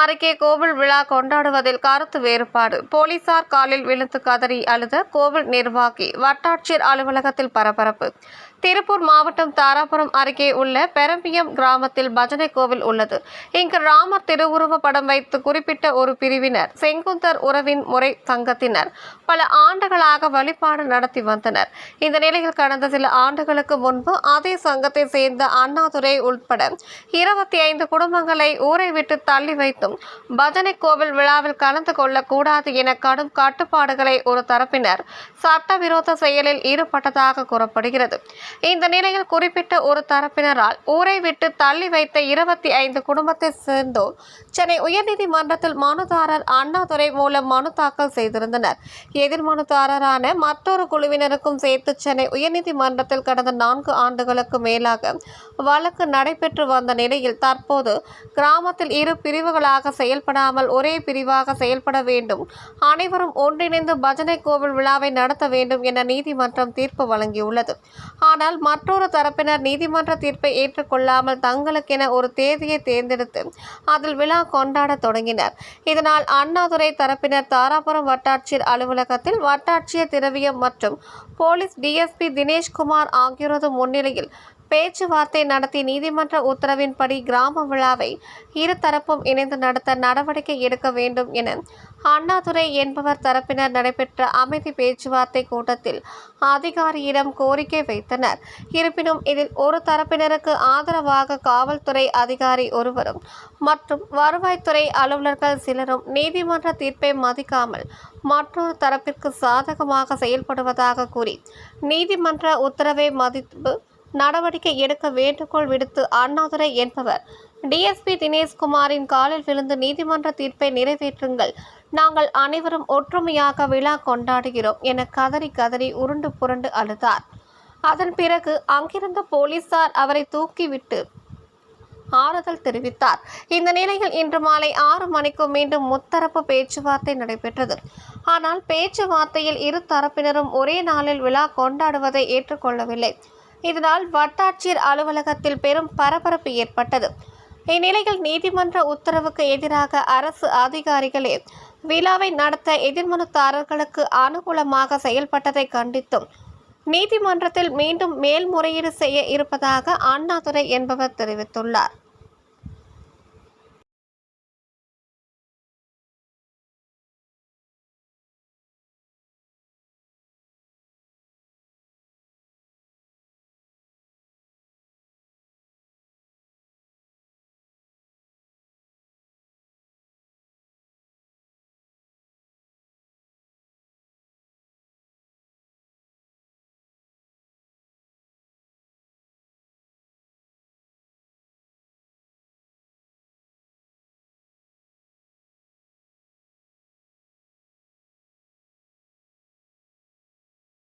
அருகே கோவில் விழா கொண்டாடுவதில் கருத்து வேறுபாடு. போலீசார் காலில் விழுந்து கதறி அழுத கோவில் நிர்வாகி. வட்டாட்சியர் அலுவலகத்தில் பரபரப்பு. திருப்பூர் மாவட்டம் தாராபுரம் அருகே உள்ள பெரம்பியம் கிராமத்தில் பஜனை கோவில் உள்ளது. இங்கு ராமர் திருவுருவ படம் வைத்து குறிப்பிட்ட ஒரு பிரிவினர் செங்குந்தர் உறவின் முறை சங்கத்தினர் பல ஆண்டுகளாக வழிபாடு நடத்தி வந்தனர். இந்த நிலையில் கடந்த சில ஆண்டுகளுக்கு முன்பு அதே சங்கத்தை சேர்ந்த அண்ணாதுரை உட்பட 25 குடும்பங்களை ஊரை விட்டு தள்ளி வைத்தும் பஜனை கோவில் விழாவில் கலந்து கொள்ளக்கூடாது என கடும் கட்டுப்பாடுகளை ஒரு தரப்பினர் சட்டவிரோத செயலில் ஈடுபட்டதாக கூறப்படுகிறது. இந்த நிலையில் குறிப்பிட்ட ஒரு தரப்பினரால் ஊரை விட்டு தள்ளி வைத்த 25 குடும்பத்தை சேர்ந்தோர் சென்னை உயர்நீதிமன்றத்தில் மனுதாரர் அண்ணாதுரை மூலம் மனு தாக்கல் செய்திருந்தனர். எதிர் மனுதாரரான மற்றொரு குழுவினருக்கும் சேர்த்து சென்னை உயர்நீதிமன்றத்தில் கடந்த 4 ஆண்டுகளுக்கு மேலாக வழக்கு நடைபெற்று வந்த நிலையில் தற்போது கிராமத்தில் இரு பிரிவுகளாக செயல்படாமல் ஒரே பிரிவாக செயல்பட வேண்டும், அனைவரும் ஒன்றிணைந்து பஜனை கோவில் விழாவை நடத்த வேண்டும் என நீதிமன்றம் தீர்ப்பு வழங்கியுள்ளது. ஆனால் மற்றொரு தரப்பினர் நீதிமன்ற தீர்ப்பை ஏற்றுக்கொள்ளாமல் தங்களுக்கென ஒரு தேதியை தேர்ந்தெடுத்து அதில் விழா கொண்டாட தொடங்கினர். இதனால் அண்ணாதுரை தரப்பினர் தாராபுரம் வட்டாட்சியர் அலுவலகத்தில் வட்டாட்சியர் திரவியம் மற்றும் போலீஸ் டிஎஸ்பி தினேஷ்குமார் ஆகியோரது முன்னிலையில் பேச்சுவார்த்தை நடத்தி நீதிமன்ற உத்தரவின்படி கிராம விழாவை இருதரப்பும் இணைந்து நடத்த நடவடிக்கை எடுக்க வேண்டும் என அண்ணாதுரை என்பவர் தரப்பினர் நடைபெற்ற அமைதி பேச்சுவார்த்தை கூட்டத்தில் அதிகாரியிடம் கோரிக்கை வைத்தனர். இருப்பினும் இதில் ஒரு தரப்பினருக்கு ஆதரவாக காவல்துறை அதிகாரி ஒருவரும் மற்றும் வருவாய்த்துறை அலுவலர்கள் சிலரும் நீதிமன்ற தீர்ப்பை மதிக்காமல் மற்றொரு தரப்பிற்கு சாதகமாக செயல்படுவதாக கூறி நீதிமன்ற உத்தரவை மதிப்பு நடவடிக்கை எடுக்க வேண்டுகோள் விடுத்து அண்ணாதுரை என்பவர் டிஎஸ்பி தினேஷ்குமாரின் காலில் விழுந்து நீதிமன்ற தீர்ப்பை நிறைவேற்றுங்கள், நாங்கள் அனைவரும் ஒற்றுமையாக விழா கொண்டாடுகிறோம் என கதறி உருண்டு புரண்டு அழுதார். அதன் பிறகு அங்கிருந்த போலீசார் அவரை தூக்கிவிட்டு ஆறுதல் தெரிவித்தார். இந்த நிலையில் இன்று மாலை 6 மணிக்கு மீண்டும் முத்தரப்பு பேச்சுவார்த்தை நடைபெற்றது. ஆனால் பேச்சுவார்த்தையில் இரு தரப்பினரும் ஒரே நாளில் விழா கொண்டாடுவதை ஏற்றுக்கொள்ளவில்லை. இதனால் வட்டாட்சியர் அலுவலகத்தில் பெரும் பரபரப்பு ஏற்பட்டது. இந்நிலையில் நீதிமன்ற உத்தரவுக்கு எதிராக அரசு அதிகாரிகளே விழாவை நடத்த எதிர்மனுதாரர்களுக்கு அனுகூலமாக செயல்பட்டதை கண்டித்தும் நீதிமன்றத்தில் மீண்டும் மேல்முறையீடு செய்ய இருப்பதாக அண்ணாதுரை என்பவர் தெரிவித்துள்ளார்.